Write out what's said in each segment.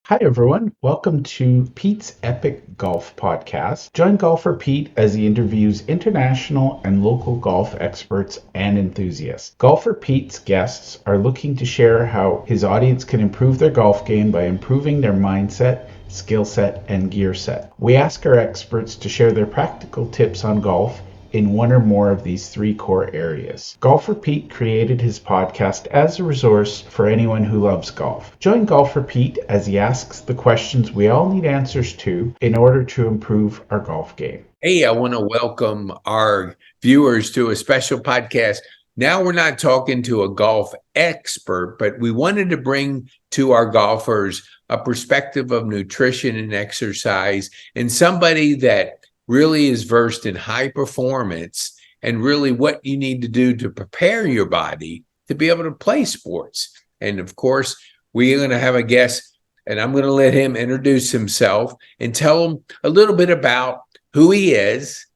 Hi, everyone. Welcome to Pete's Epic Golf Podcast. Join golfer Pete as he interviews international and local golf experts and enthusiasts. Golfer Pete's guests are looking to share how his audience can improve their golf game by improving their mindset, skill set, and gear set. We ask our experts to share their practical tips on golf in one or more of these three core areas. Golfer Pete created his podcast as a resource for anyone who loves golf. Join Golfer Pete as he asks the questions we all need answers to in order to improve our golf game. Hey, I want to welcome our viewers to a special podcast. Now we're not talking to a golf expert, but we wanted to bring to our golfers a perspective of nutrition and exercise and somebody that really is versed in high performance and really what you need to do to prepare your body to be able to play sports. And of course, we're going to have a guest, and I'm going to let him introduce himself and tell him a little bit about who he is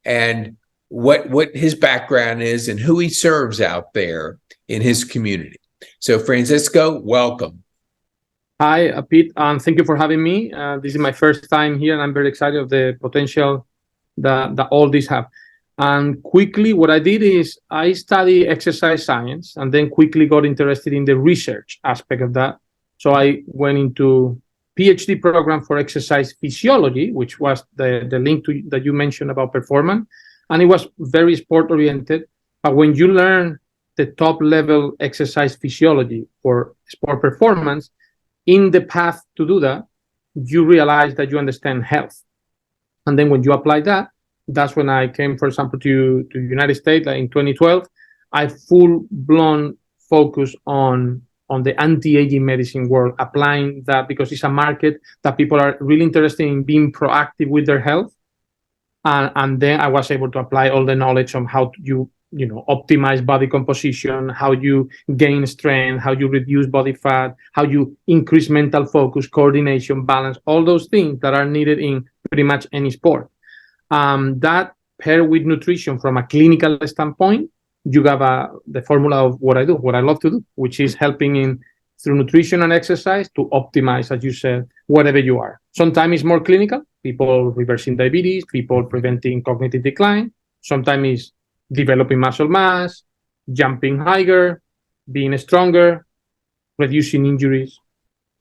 and what his background is and who he serves out there in his community. So Francisco, welcome. Hi, Pete, and thank you for having me. This is my first time here, and I'm very excited of the potential that all this have. And quickly, what I did is I studied exercise science, and then quickly got interested in the research aspect of that. So I went into PhD program for exercise physiology, which was the link to that you mentioned about performance, and it was very sport oriented. But when you learn the top level exercise physiology for sport performance, in the path to do that, you realize that you understand health. And then when you apply that, that's when I came, for example, to the United States in 2012. I full-blown focus on the anti-aging medicine world, applying that because it's a market that people are really interested in being proactive with their health. And then I was able to apply all the knowledge on how you optimize body composition, how you gain strength, how you reduce body fat, how you increase mental focus, coordination, balance, all those things that are needed in pretty much any sport. That paired with nutrition from a clinical standpoint, you have the formula of what I do, what I love to do, which is helping through nutrition and exercise to optimize, as you said, whatever you are. Sometimes it's more clinical, people reversing diabetes, people preventing cognitive decline. Sometimes it's developing muscle mass, jumping higher, being stronger, reducing injuries.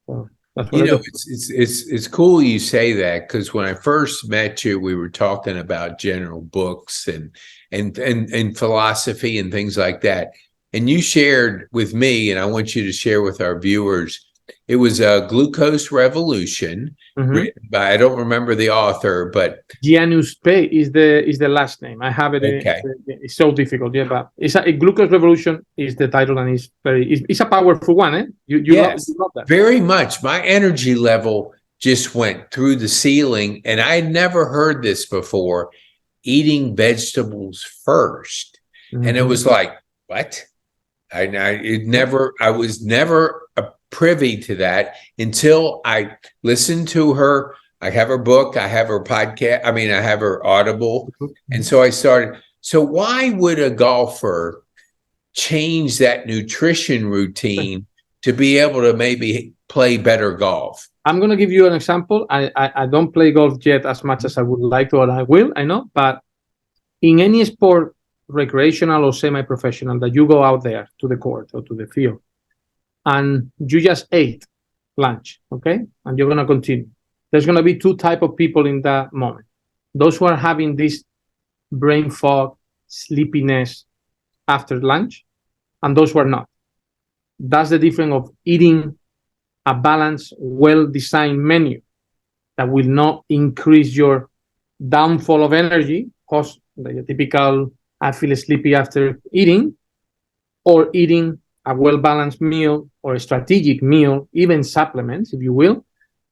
So that's what I do. It's cool you say that, because when I first met you, we were talking about general books and philosophy and things like that. And you shared with me, and I want you to share with our viewers, it was a Glucose Revolution, written by, I don't remember the author, but Janus Pay is the last name. I have it. Okay. It's so difficult, but it's a Glucose Revolution is the title, and it's a powerful one. Eh? Yes, you love that very much. My energy level just went through the ceiling, and I had never heard this before. Eating vegetables first, and it was like, what? I was never privy to that until I listened to her. I have her book, I have her podcast, I have her Audible. And so I started. So why would a golfer change that nutrition routine to be able to maybe play better golf? I'm going to give you an example. I don't play golf yet as much as I would like to, and I will, I know. But in any sport, recreational or semi-professional, that you go out there to the court or to the field, and you just ate lunch, okay? And you're going to continue. There's going to be two types of people in that moment. Those who are having this brain fog, sleepiness after lunch, and those who are not. That's the difference of eating a balanced, well-designed menu that will not increase your downfall of energy, cause the typical, I feel sleepy after eating, or eating a well-balanced meal or a strategic meal, even supplements, if you will.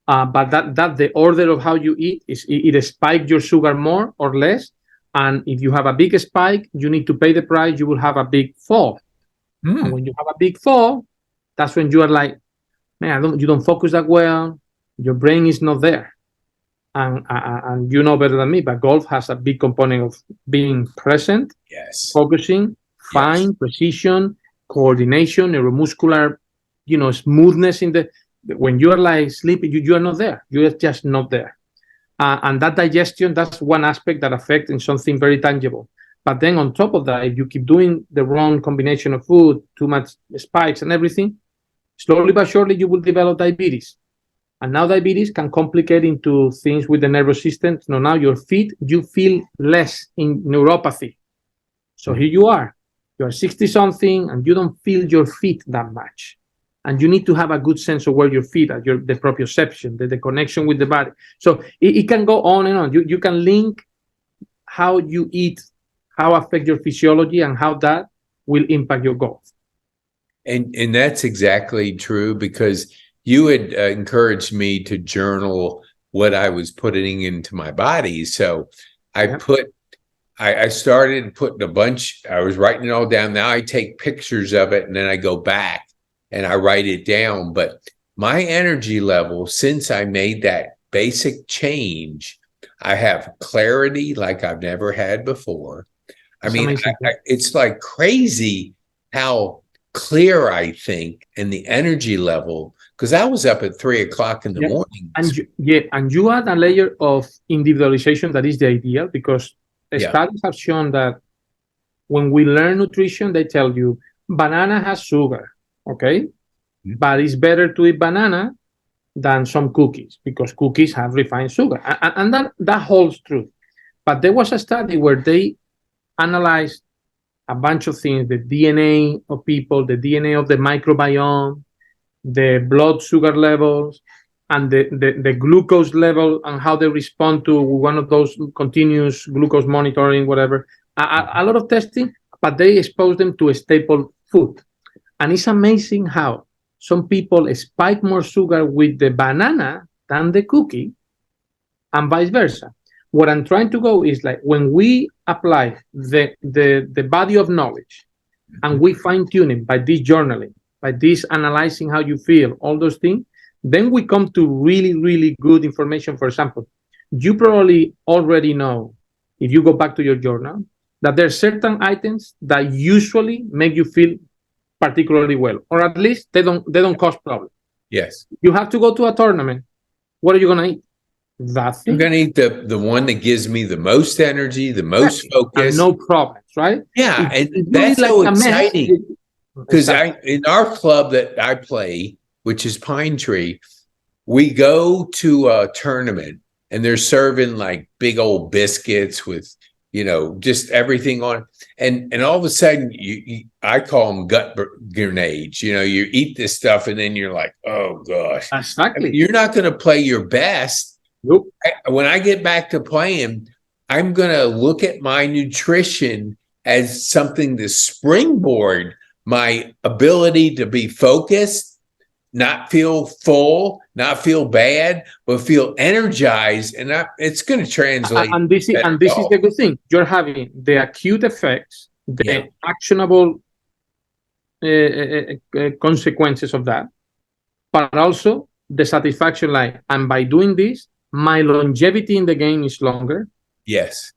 But that the order of how you eat is it spikes your sugar more or less. And if you have a big spike, you need to pay the price. You will have a big fall. And when you have a big fall, that's when you are like, man, you don't focus that well. Your brain is not there. And you know better than me, but golf has a big component of being present, focusing, fine, precision, coordination, neuromuscular, smoothness in the when you are like sleeping, you are not there. You are just not there. And that digestion, that's one aspect that affects in something very tangible. But then on top of that, if you keep doing the wrong combination of food, too much spikes and everything, slowly but surely you will develop diabetes. And now diabetes can complicate into things with the nervous system. So now your feet, you feel less in neuropathy. So here you are 60 something and you don't feel your feet that much. And you need to have a good sense of where your feet are, the proprioception, the connection with the body. So it can go on and on. You can link how you eat, how affect your physiology, and how that will impact your golf. And that's exactly true, because you had encouraged me to journal what I was putting into my body. So I started putting a bunch, I was writing it all down. Now I take pictures of it and then I go back and I write it down. But my energy level, since I made that basic change, I have clarity like I've never had before. I mean, it's like crazy how clear I think, and the energy level, because I was up at 3 o'clock in the morning. And you add a layer of individualization that is the ideal, because studies have shown that when we learn nutrition, they tell you banana has sugar, okay? Mm-hmm. But it's better to eat banana than some cookies, because cookies have refined sugar. And that holds true. But there was a study where they analyzed a bunch of things, the DNA of people, the DNA of the microbiome, the blood sugar levels, and the glucose level, and how they respond to one of those continuous glucose monitoring, whatever. A lot of testing, but they expose them to a staple food. And it's amazing how some people spike more sugar with the banana than the cookie, and vice versa. What I'm trying to go is like, when we apply the body of knowledge and we fine tune it by this journaling, by this analyzing how you feel, all those things, then we come to really, really good information. For example, you probably already know, if you go back to your journal, that there are certain items that usually make you feel particularly well, or at least they don't cause problems. Yes. You have to go to a tournament. What are you going to eat? That thing. I'm going to eat the one that gives me the most energy, the most focus. And no problems, right? Yeah, and that's so exciting. Because in our club that I play, which is Pine Tree, we go to a tournament and they're serving like big old biscuits with, just everything on. And all of a sudden, I call them gut grenades. You eat this stuff and then you're like, oh gosh. Exactly. You're not going to play your best. Nope. When I get back to playing, I'm going to look at my nutrition as something to springboard my ability to be focused, not feel full, not feel bad, but feel energized. And it's going to translate. And this is the good thing. You're having the acute effects, the actionable consequences of that, but also the satisfaction, and by doing this, my longevity in the game is longer. Yes.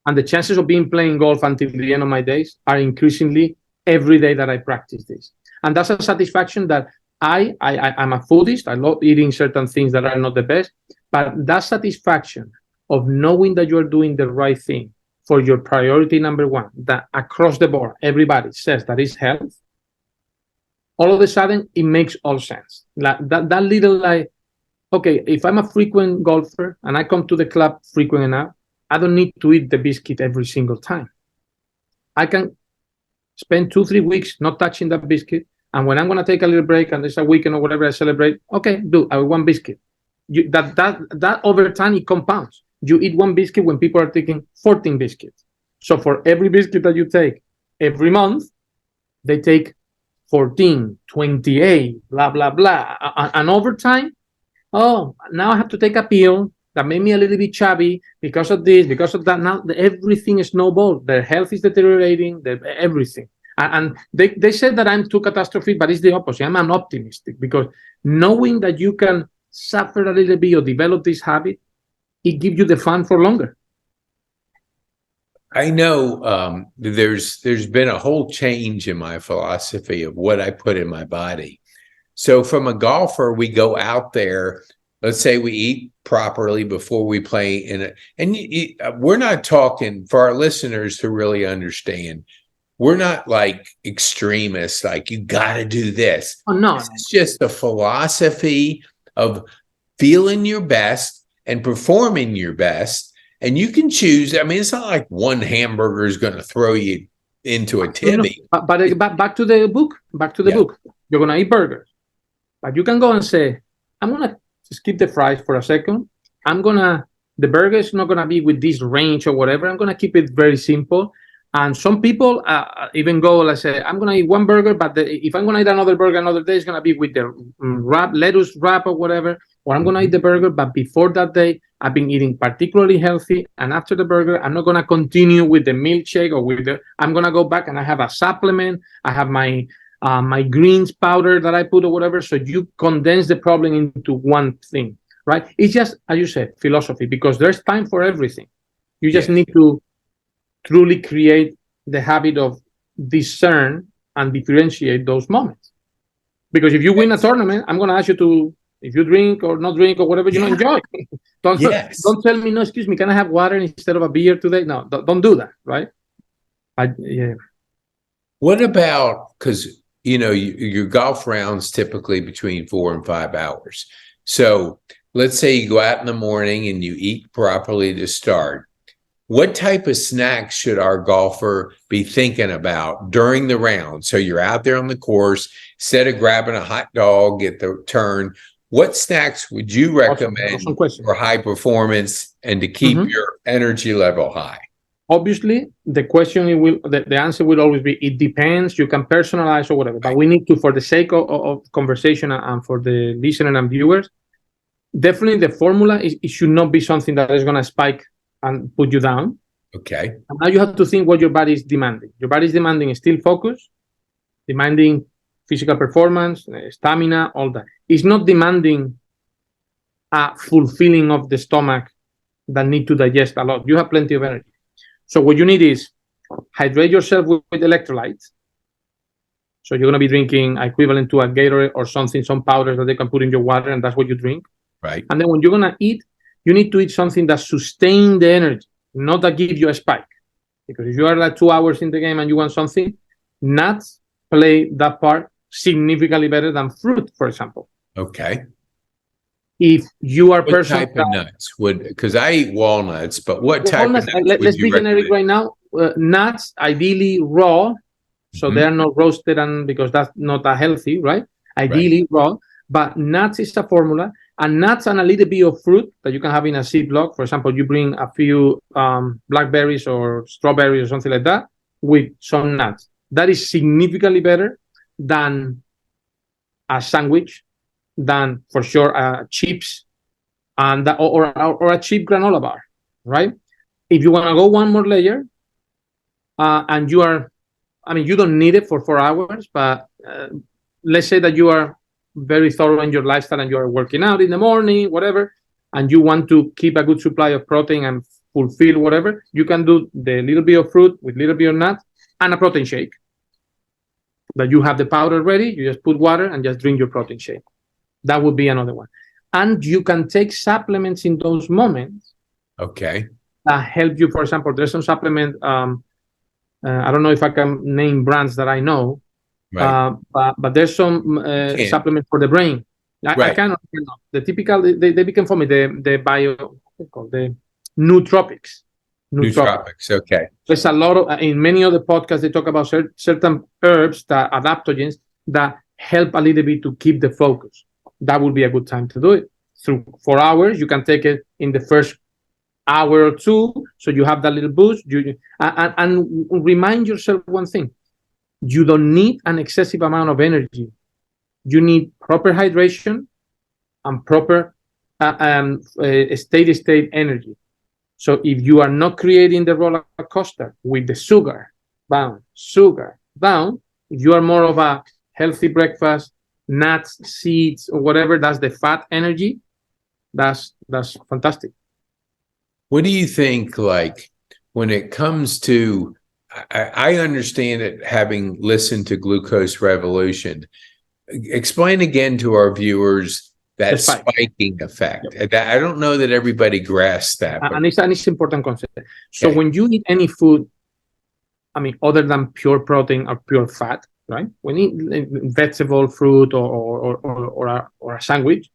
And the chances of playing golf until the end of my days are increasingly every day that I practice this. And that's a satisfaction that I'm a foodist. I love eating certain things that are not the best, but that satisfaction of knowing that you're doing the right thing for your priority number one, that across the board, everybody says that is health, all of a sudden, it makes all sense. That little, okay, if I'm a frequent golfer and I come to the club frequent enough, I don't need to eat the biscuit every single time. I can spend 2-3 weeks not touching that biscuit. And when I'm going to take a little break and there's a weekend or whatever I celebrate, okay, I have one biscuit. That over time, it compounds. You eat one biscuit when people are taking 14 biscuits. So for every biscuit that you take every month, they take 14, 28, blah, blah, blah. And over time, now I have to take a pill that made me a little bit chubby because of this, because of that. Now everything is snowballed. Their health is deteriorating, everything. And they said that I'm too catastrophic, but it's the opposite. I'm an optimistic, because knowing that you can suffer a little bit or develop this habit, it gives you the fun for longer. I know there's been a whole change in my philosophy of what I put in my body. So from a golfer, we go out there. Let's say we eat properly before we play in it. And we're not talking, for our listeners to really understand, we're not like extremists, like you got to do this. Oh, no. It's just a philosophy of feeling your best and performing your best. And you can choose. I mean, it's not like one hamburger is going to throw you into a tibby. No, but back to the book. Back to the book. You're going to eat burgers. But you can go and say, I'm going to skip the fries for a second. The burger is not going to be with this range or whatever. I'm going to keep it very simple. And some people even go, let's say, I'm going to eat one burger, but if I'm going to eat another burger another day, it's going to be with the lettuce wrap or whatever. Or I'm going to eat the burger, but before that day, I've been eating particularly healthy. And after the burger, I'm not going to continue with the milkshake or I'm going to go back and I have a supplement. I have my greens powder that I put or whatever. So you condense the problem into one thing, right? It's just, as you said, philosophy, because there's time for everything. You just need to truly create the habit of discern and differentiate those moments. Because if you win a tournament, I'm going to ask you to, if you drink or not drink or whatever, you enjoy. Don't tell me, no, excuse me, can I have water instead of a beer today? No, don't do that, right? What about, because, your golf rounds typically between 4 and 5 hours. So let's say you go out in the morning and you eat properly to start. What type of snacks should our golfer be thinking about during the round? So you're out there on the course, instead of grabbing a hot dog at the turn, what snacks would you recommend for high performance and to keep your energy level high? Obviously, the answer will always be, it depends. You can personalize or whatever, but we need to, for the sake of conversation and for the listener and viewers, definitely the formula it should not be something that is going to spike and put you down. Okay. And now you have to think what your body is demanding. Your body is demanding still focus, demanding physical performance, stamina, all that. It's not demanding a fulfilling of the stomach that need to digest a lot. You have plenty of energy. So what you need is hydrate yourself with electrolytes. So you're going to be drinking equivalent to a Gatorade or something, some powders that they can put in your water, and that's what you drink. Right. And then when you're going to eat, you need to eat something that sustains the energy, not that gives you a spike. Because if you are like 2 hours in the game and you want something, nuts play that part significantly better than fruit, for example. Okay. If you are what type of nuts because I eat walnuts, but what type of nuts let's be generic right now. Nuts, ideally raw, so they are not roasted, and because that's not that healthy, right? Ideally raw, but nuts is a formula, and nuts and a little bit of fruit that you can have in a Ziploc. For example, you bring a few blackberries or strawberries or something like that with some nuts. That is significantly better than a sandwich, than for sure chips and or a cheap granola bar, right? If you want to go one more layer, and you don't need it for 4 hours, but let's say that you are very thorough in your lifestyle and you are working out in the morning, whatever, and you want to keep a good supply of protein and fulfill whatever, you can do the little bit of fruit with little bit of nuts and a protein shake. That you have the powder ready, you just put water and just drink your protein shake. That would be another one. And you can take supplements in those moments. Okay. That help you. For example, there's some supplement. I don't know if I can name brands that I know. Right. But there's some supplement for the brain. I cannot. The typical, they became for me the nootropics. Nootropics. Okay. There's a lot of, in many other podcasts, they talk about certain herbs, that adaptogens that help a little bit to keep the focus. That would be a good time to do it. Through 4 hours, you can take it in the first hour or two, so you have that little boost. And remind yourself one thing: you don't need an excessive amount of energy. You need proper hydration and proper steady state energy. So if you are not creating the roller coaster with the sugar down, if you are more of a healthy breakfast, nuts, seeds, or whatever, that's the fat energy, that's fantastic. What do you think, like, when it comes to, I understand it, having listened to Glucose Revolution, explain again to our viewers that spike. spiking effect. I don't know that everybody grasps that. And it's an important concept. So Okay. when you eat any food, I mean, other than pure protein or pure fat, right? When you eat vegetable, fruit, or a sandwich,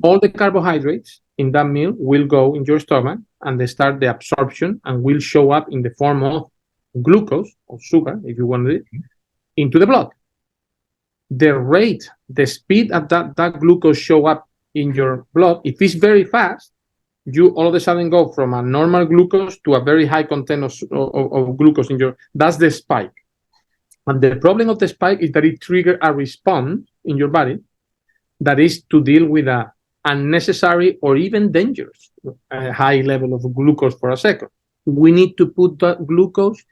all the carbohydrates in that meal will go in your stomach and they start the absorption and will show up in the form of glucose or sugar, if you want it, into the blood. The rate, the speed at that glucose show up in your blood, if it's very fast, you all of a sudden go from a normal glucose to a very high content of glucose in your, that's the spike. And the problem of the spike is that it triggers a response in your body that is to deal with a unnecessary or even dangerous high level of glucose for a second. We need to put that glucose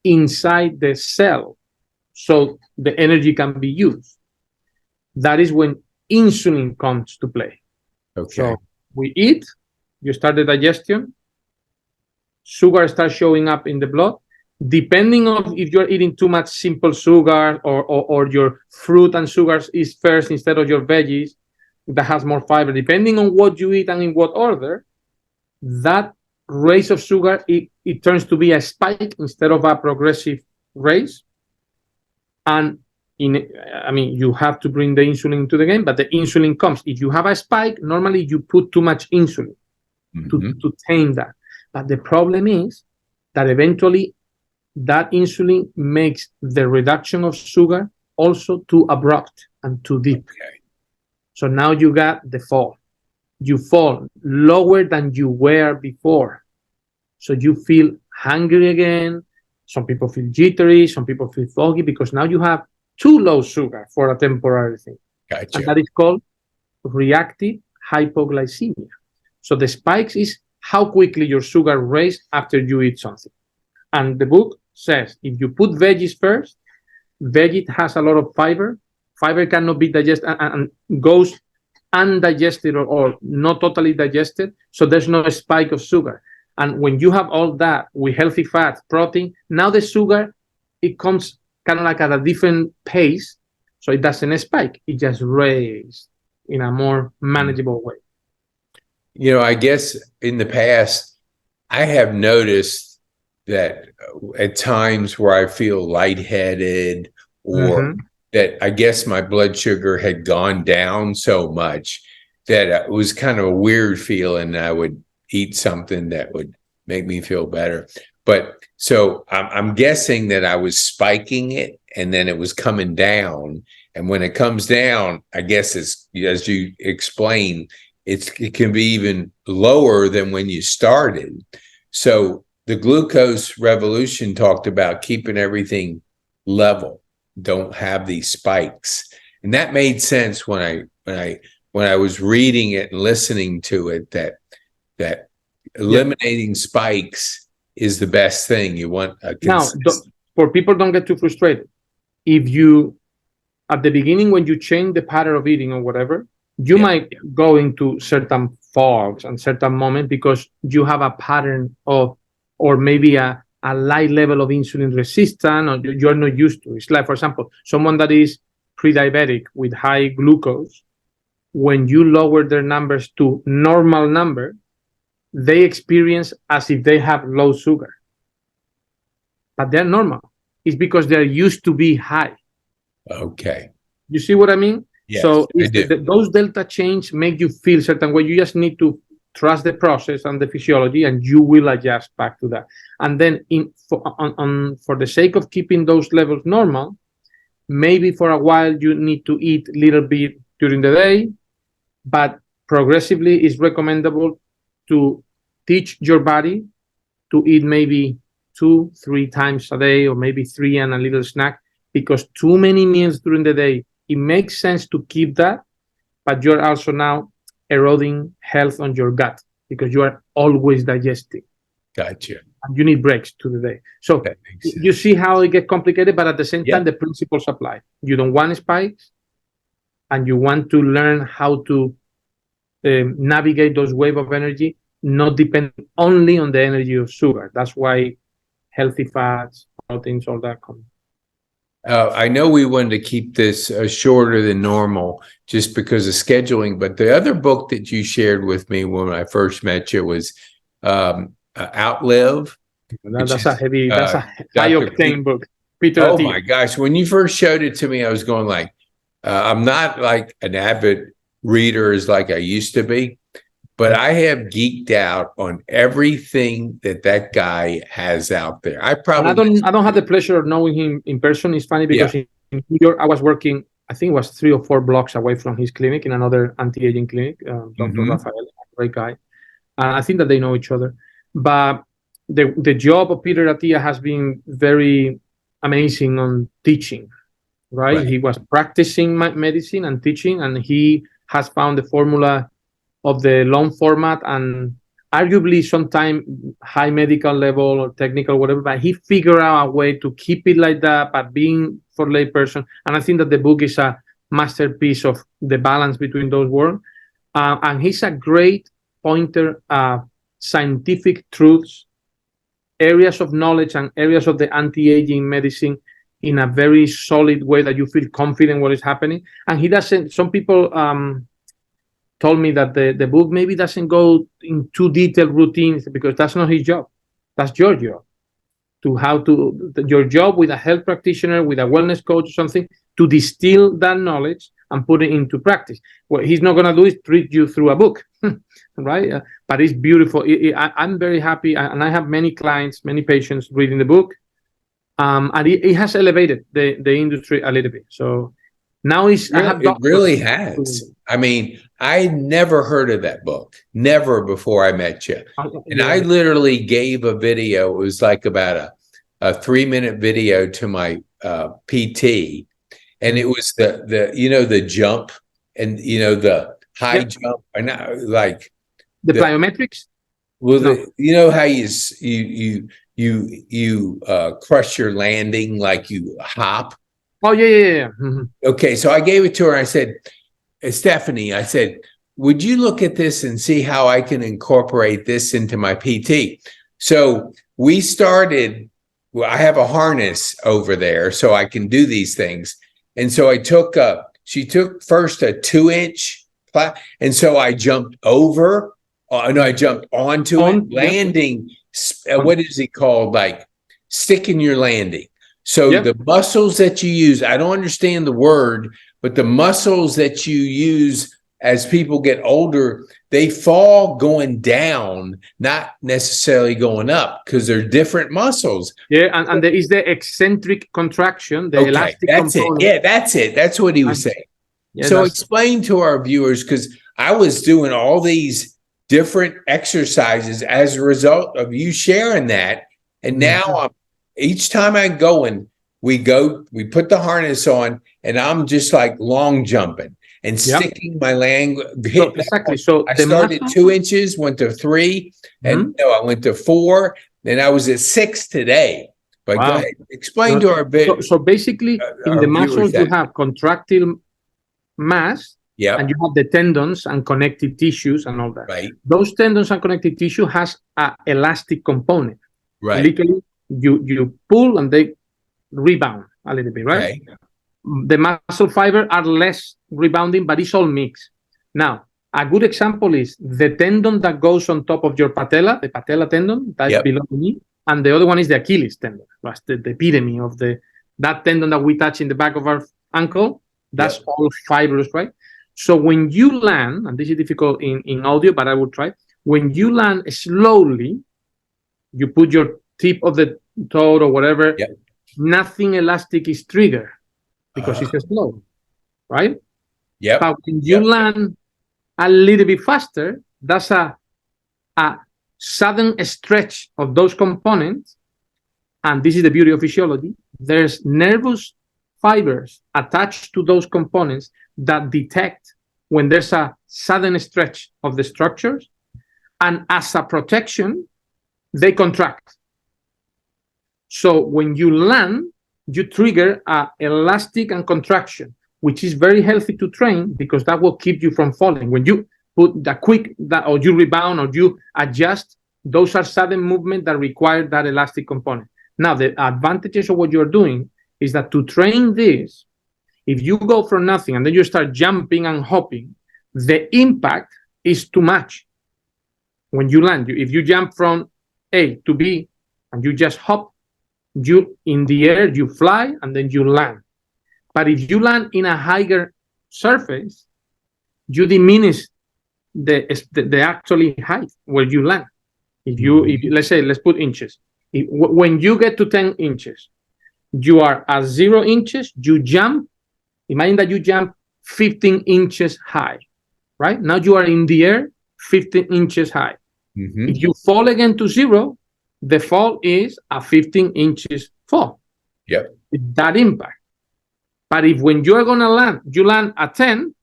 inside the cell so the energy can be used. That is when insulin comes to play. Okay. So we eat, you start the digestion, sugar starts showing up in the blood. Depending on if you're eating too much simple sugar or your fruit and sugars is first instead of your veggies that has more fiber, depending on what you eat and in what order, that raise of sugar, it turns to be a spike instead of a progressive raise. And you have to bring the insulin into the game, but the insulin comes. If you have a spike, normally you put too much insulin to tame that. But the problem is that eventually that insulin makes the reduction of sugar also too abrupt and too deep. Okay. So now you got the fall. You fall lower than you were before. So you feel hungry again. Some people feel jittery. Some people feel foggy because now you have too low sugar for a temporary thing. Gotcha. And that is called reactive hypoglycemia. So the spikes is how quickly your sugar raises after you eat something. And the book says if you put veggies first, veggie has a lot of fiber. Fiber cannot be digested and goes undigested or not totally digested. So there's no spike of sugar. And when you have all that with healthy fats, protein, now the sugar, it comes kind of like at a different pace. So it doesn't spike. It just raises in a more manageable way. I guess in the past, I have noticed that at times where I feel lightheaded or that I guess my blood sugar had gone down so much that it was kind of a weird feeling. I would eat something that would make me feel better. But so I'm guessing that I was spiking it and then it was coming down. And when it comes down, I guess it's, as you explained, it can be even lower than when you started. So the glucose revolution talked about keeping everything level, don't have these spikes. And that made sense when I was reading it and listening to it, that eliminating spikes is the best thing. You want a for people don't get too frustrated. If you, at the beginning, when you change the pattern of eating or whatever, you might go into certain fogs and certain moments because you have a pattern of, or maybe a light level of insulin resistance, or you're not used to. It's like, for example, someone that is pre-diabetic with high glucose, when you lower their numbers to normal number, they experience as if they have low sugar. But they're normal. It's because they're used to be high. Okay. You see what I mean? Yes, so those delta change make you feel certain way. You just need to trust the process and the physiology, and you will adjust back to that. And then for the sake of keeping those levels normal, maybe for a while you need to eat a little bit during the day, but progressively it's recommendable to teach your body to eat maybe 2-3 times a day, or maybe 3 and a little snack, because too many meals during the day, it makes sense to keep that, but you're also now eroding health on your gut because you are always digesting. Gotcha. And you need breaks to the day. So you see how it gets complicated, but at the same time, the principles apply. You don't want spikes, and you want to learn how to navigate those waves of energy, not depend only on the energy of sugar. That's why healthy fats, proteins, all that come. I know we wanted to keep this shorter than normal just because of scheduling, but the other book that you shared with me when I first met you was Outlive. That's a high Dr. octane book. Peter Oh Attia. my gosh. When you first showed it to me, I was going like, I'm not like an avid reader as like I used to be, but I have geeked out on everything that guy has out there. I don't have the pleasure of knowing him in person. It's funny because in New York, I was working, I think it was 3 or 4 blocks away from his clinic in another anti-aging clinic, Dr. Rafael, a great guy. I think that they know each other. But the job of Peter Attia has been very amazing on teaching, right? He was practicing medicine and teaching, and he has found the formula of the long format and arguably sometimes high medical level or technical, whatever, but he figured out a way to keep it like that, but being for layperson. And I think that the book is a masterpiece of the balance between those worlds. And he's a great pointer, scientific truths, areas of knowledge and areas of the anti-aging medicine in a very solid way that you feel confident what is happening. And he doesn't, some people told me that the book maybe doesn't go in too detailed routines because that's not his job. That's your job. Your job with a health practitioner, with a wellness coach or something, to distill that knowledge and put it into practice. What he's not going to do is treat you through a book, right? But it's beautiful. I'm very happy, and I have many clients, many patients reading the book, and it has elevated the industry a little bit. So now it really has. I mean, I never heard of that book, never before I met you. And I literally gave a video. It was like about a 3-minute video to my PT. And it was the jump and, the high jump. And like the plyometrics. Well, how you crush your landing, like you hop. Oh, yeah. Mm-hmm. Okay, so I gave it to her. I said, Stephanie, I said, would you look at this and see how I can incorporate this into my PT? So we started, I have a harness over there so I can do these things. And so she took first a 2-inch, and so I jumped over, I jumped onto it, landing, what is it called? Like sticking your landing. So the muscles that you use, I don't understand the word, but the muscles that you use as people get older, they fall going down, not necessarily going up, because they're different muscles. Yeah, and there is the eccentric contraction, the elastic component. Yeah, that's it. That's what he was saying. Yeah, so explain to our viewers, because I was doing all these different exercises as a result of you sharing that. And now each time I go and we put the harness on, and I'm just like long jumping and sticking my leg. Exactly. So I started 2 inches, went to 3, and I went to 4, and I was at 6 today. But go ahead, explain to our bit. So basically, in the muscles you have contractile mass, and you have the tendons and connective tissues and all that. Right. Those tendons and connective tissue has an elastic component. Right. Literally, you pull and they rebound a little bit, right? Okay. The muscle fiber are less rebounding, but it's all mixed. Now, a good example is the tendon that goes on top of your patella, the patella tendon, that's below the knee, and the other one is the Achilles tendon. That's the epitome of that tendon that we touch in the back of our ankle. That's all fibrous, right? So when you land, and this is difficult in audio, but I will try. When you land slowly, you put your tip of the toe or whatever, nothing elastic is triggered because it's slow, right? Yeah. But when you land a little bit faster, that's a sudden stretch of those components. And this is the beauty of physiology. There's nervous fibers attached to those components that detect when there's a sudden stretch of the structures. And as a protection, they contract. So when you land, you trigger an elastic and contraction, which is very healthy to train because that will keep you from falling. When you put or you rebound or you adjust, those are sudden movements that require that elastic component. Now, the advantages of what you're doing is that to train this, if you go for nothing and then you start jumping and hopping, the impact is too much. When you land, if you jump from A to B and you just hop, you in the air, you fly and then you land. But if you land in a higher surface, you diminish the actually height where you land. If let's put inches. When you get to 10 inches, you are at 0 inches, you jump. Imagine that you jump 15 inches high, right? Now you are in the air 15 inches high. Mm-hmm. If you fall again to 0, the fall is a 15 inches fall. Yep. That impact. But if when you're going to land, you land at 10,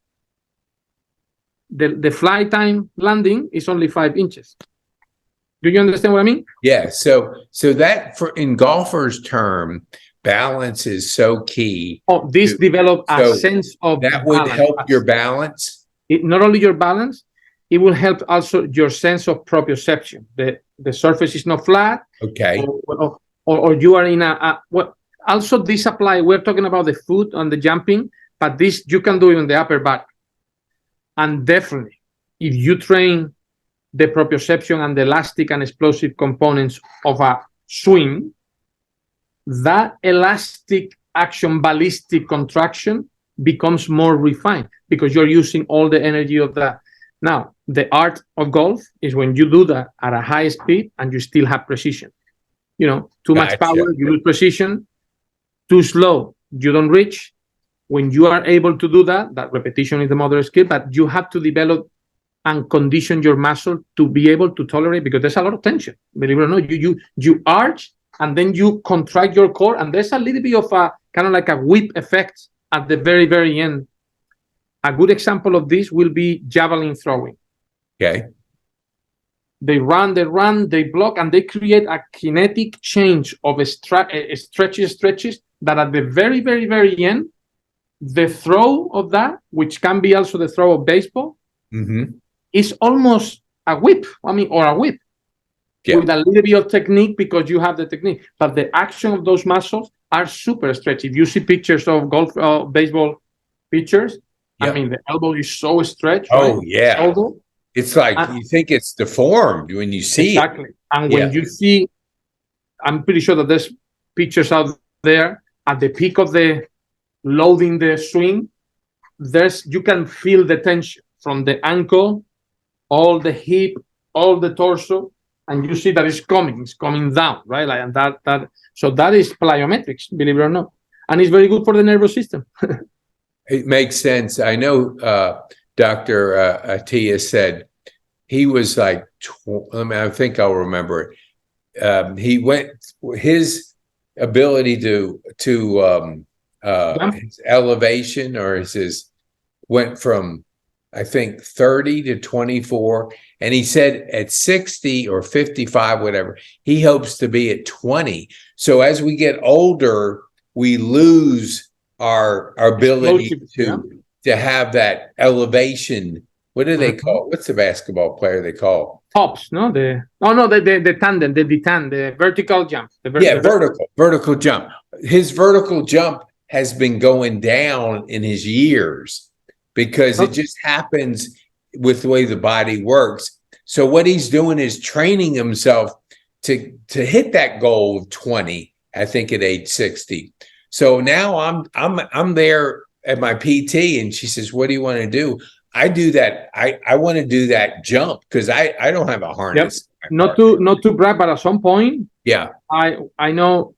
the flight time landing is only 5 inches. Do you understand what I mean? Yeah. So that in golfers' term, balance is so key. Oh, this develop a sense of that balance. would help your balance. Not only your balance, it will help also your sense of proprioception. The surface is not flat. Okay. Or you are in also this apply. We're talking about the foot and the jumping, but this you can do it on the upper back. And definitely, if you train the proprioception and the elastic and explosive components of a swing, that elastic action, ballistic contraction becomes more refined because you're using all the energy of that. Now, the art of golf is when you do that at a high speed and you still have precision. Too much power, you lose precision. Too slow, you don't reach. When you are able to do that repetition is the mother of skill, but you have to develop and condition your muscle to be able to tolerate, because there's a lot of tension. Believe it or not, you arch and then you contract your core, and there's a little bit of a kind of like a whip effect at the very, very end. A good example of this will be javelin throwing. Okay. They run, they block, and they create a kinetic change of stretches that at the very, very, very end, the throw of that, which can be also the throw of baseball, mm-hmm. is almost a whip. Or a whip. Yeah. With a little bit of technique because you have the technique. But the action of those muscles are super stretchy. If you see pictures of baseball pitchers, yep. The elbow is so stretched. Oh, right? yeah. Elbow. It's like you think it's deformed when you see exactly. it. And when you see, I'm pretty sure that there's pictures out there at the peak of the loading the swing, you can feel the tension from the ankle, all the hip, all the torso, and you see that it's coming down, right? So that is plyometrics, believe it or not. And it's very good for the nervous system. It makes sense. I know Dr. Attia said he was like, I think I'll remember it. His ability to his elevation or his went from, I think, 30 to 24. And he said at 60 or 55, whatever, he hopes to be at 20. So as we get older, we lose our ability to have that elevation. What do they call? What's the basketball player they call? Hops, no? The tandem, the vertical jump. Vertical jump. His vertical jump has been going down in his years because it just happens with the way the body works. So what he's doing is training himself to hit that goal of 20, I think at age 60. So now I'm there at my PT and she says, "What do you want to do?" I do that. I want to do that jump because I don't have a harness. Yep. Not to brag, but at some point, I know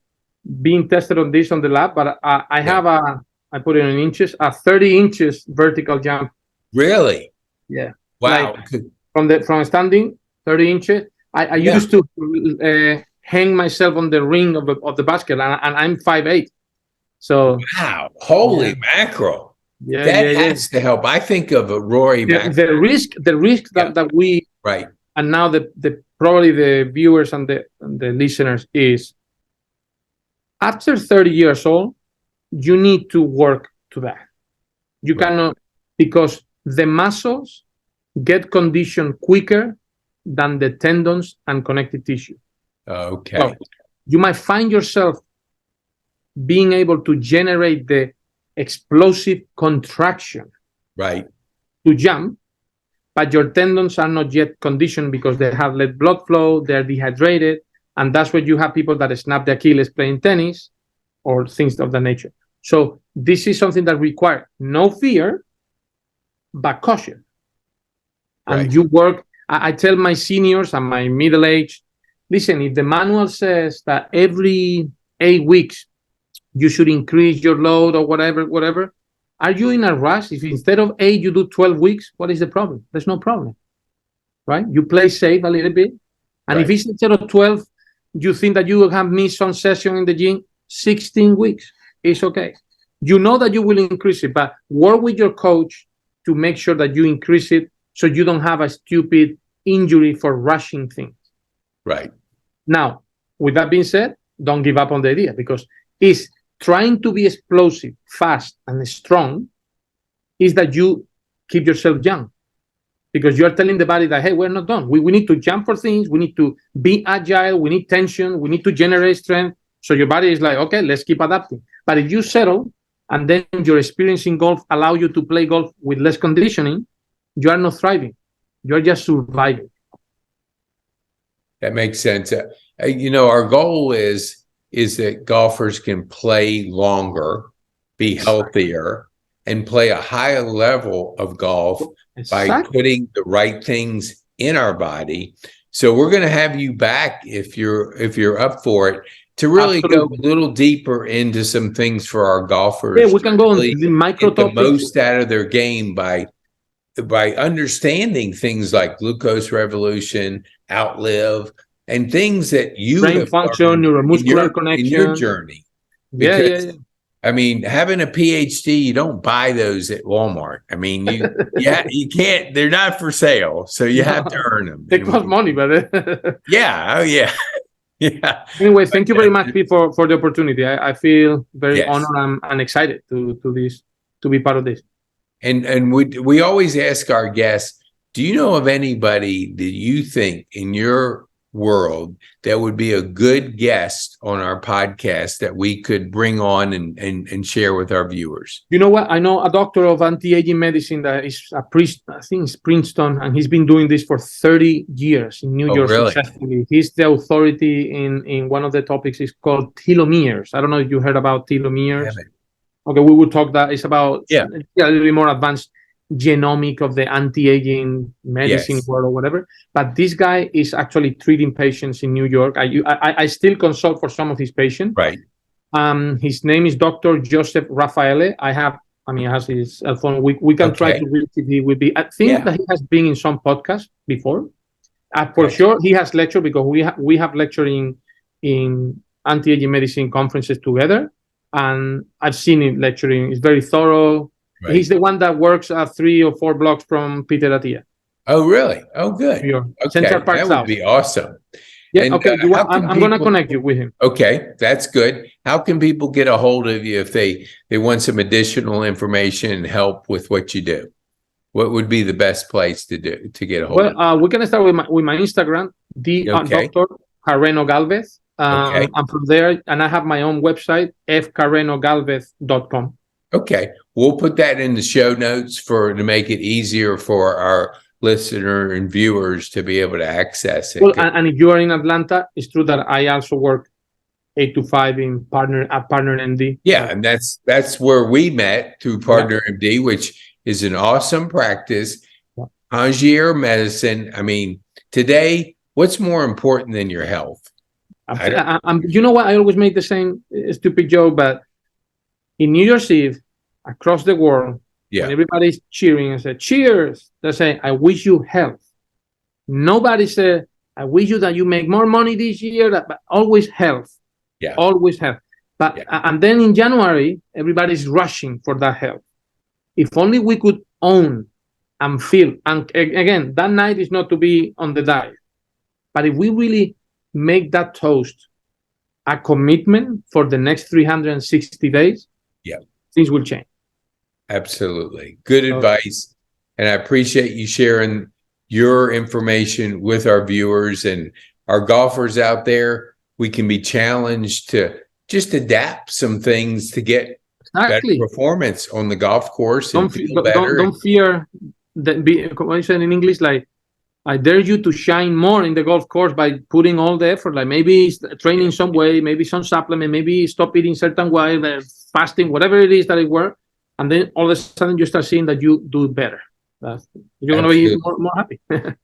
being tested on this on the lab, but I have I put it in inches, a 30 inches vertical jump. Really? Yeah. Wow. Like from standing 30 inches. I used to hang myself on the ring of the basket, and I'm 5'8". So wow, holy mackerel. Yeah, that has to help. I think of a Rory the risk that we right. And now the probably the viewers and the listeners is after 30 years old, you need to work to that. You cannot, because the muscles get conditioned quicker than the tendons and connective tissue. Okay. So you might find yourself being able to generate the explosive contraction Right. to jump, but your tendons are not yet conditioned because they have less blood flow, they're dehydrated, and that's where you have people that snap the Achilles playing tennis or things of that nature. So this is something that requires no fear, but caution. And Right. you work, I tell my seniors and my middle age, listen, if the manual says that every 8 weeks you should increase your load or whatever, are you in a rush? If instead of 8, you do 12 weeks, what is the problem? There's no problem, right? You play safe a little bit. And if it's instead of 12, you think that you will have missed some session in the gym, 16 weeks, it's okay. You know that you will increase it, but work with your coach to make sure that you increase it so you don't have a stupid injury for rushing things. Right. Now, with that being said, don't give up on the idea, because it's trying to be explosive, fast, and strong is that you keep yourself young, because you're telling the body that, hey, we're not done. We need to jump for things. We need to be agile. We need tension. We need to generate strength. So your body is like, okay, let's keep adapting. But if you settle and then your experience in golf allow you to play golf with less conditioning, you are not thriving. You're just surviving. That makes sense. Our goal is that golfers can play longer, be healthier, and play a higher level of golf by putting the right things in our body. So we're going to have you back if you're up for it, to really go a little deeper into some things for our golfers. Yeah, we can go on the micro topics. The most out of their game by understanding things like glucose revolution, outlive, and things that you brain function, neuromuscular connection in your journey. Because, I mean, having a PhD, you don't buy those at Walmart. I mean, you can't. They're not for sale, so you have to earn them. They cost money, but yeah. Anyway, thank you very much, Pete, for the opportunity. I feel very honored and excited to be part of this. And we always ask our guests, do you know of anybody that you think in your world that would be a good guest on our podcast that we could bring on and share with our viewers? You know what? I know a doctor of anti-aging medicine that is a priest, I think it's Princeton, and he's been doing this for 30 years in New York successfully. He's the authority in one of the topics is called telomeres. I don't know if you heard about telomeres. Okay, we will talk that. It's about a little bit more advanced genomic of the anti-aging medicine world or whatever. But this guy is actually treating patients in New York. I still consult for some of his patients. Right. His name is Dr. Joseph Raffaele. He has his cell phone. We can try to reach if he will be. I think that he has been in some podcasts before. For sure, he has lectured because we have lectured in anti-aging medicine conferences together. And I've seen him lecturing. It's very thorough. Right. He's the one that works 3 or 4 blocks from Peter Attia. Oh, really? Oh, good. Central Park that South. Would be awesome. Yeah, and, okay. I'm going to connect you with him. Okay, that's good. How can people get a hold of you if they want some additional information and help with what you do? What would be the best place to get a hold of you? Well, we can start with my Instagram, Dr. Carreño-Galvez. I'm from there, and I have my own website, fcarreñogalvez.com. Okay, we'll put that in the show notes to make it easier for our listener and viewers to be able to access it. Well, and if you are in Atlanta, it's true that I also work 8 to 5 at Partner MD. Yeah, and that's where we met through Partner MD, which is an awesome practice. Concierge medicine. I mean, today, what's more important than your health? You know what? I always make the same stupid joke, but in New Year's Eve, across the world, when everybody's cheering and say, cheers, they say, I wish you health. Nobody said, I wish you that you make more money this year, but always health. Yeah. Always health. But and then in January, everybody's rushing for that health. If only we could own and feel, and again, that night is not to be on the diet. But if we really make that toast a commitment for the next 360 days, things will change. Absolutely. Good advice. And I appreciate you sharing your information with our viewers and our golfers out there. We can be challenged to just adapt some things to get Exactly. better performance on the golf course and feel better. Don't fear that. What I said in English, like, I dare you to shine more in the golf course by putting all the effort. Like maybe training some way, maybe some supplement, maybe stop eating certain way, fasting, whatever it is that it works. And then all of a sudden you start seeing that you do better. You're going to be more happy. Okay,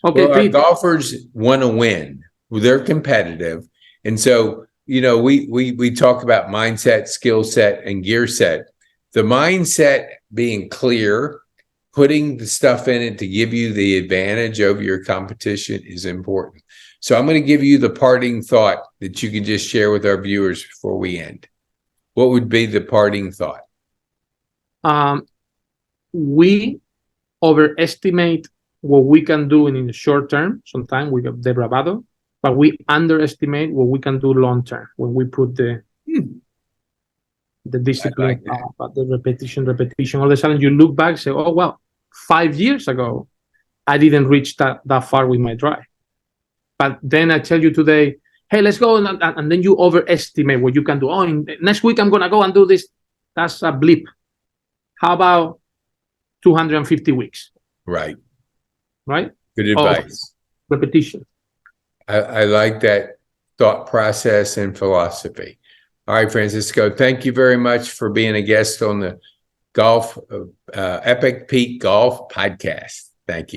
well, Pete. our golfers want to win. They're competitive. And so, we talk about mindset, skill set, and gear set. The mindset being clear, putting the stuff in it to give you the advantage over your competition is important. So I'm going to give you the parting thought that you can just share with our viewers before we end. What would be the parting thought? We overestimate what we can do in the short term. Sometimes we have the bravado, but we underestimate what we can do long term when we put the discipline, the repetition. All of a sudden you look back and say, oh, well, 5 years ago, I didn't reach that far with my drive. But then I tell you today, hey, let's go. And then you overestimate what you can do. Oh, next week I'm going to go and do this. That's a blip. How about 250 weeks? Right. Good advice. Repetition. I like that thought process and philosophy. All right, Francisco, thank you very much for being a guest on the Epic Pete Golf Podcast. Thank you.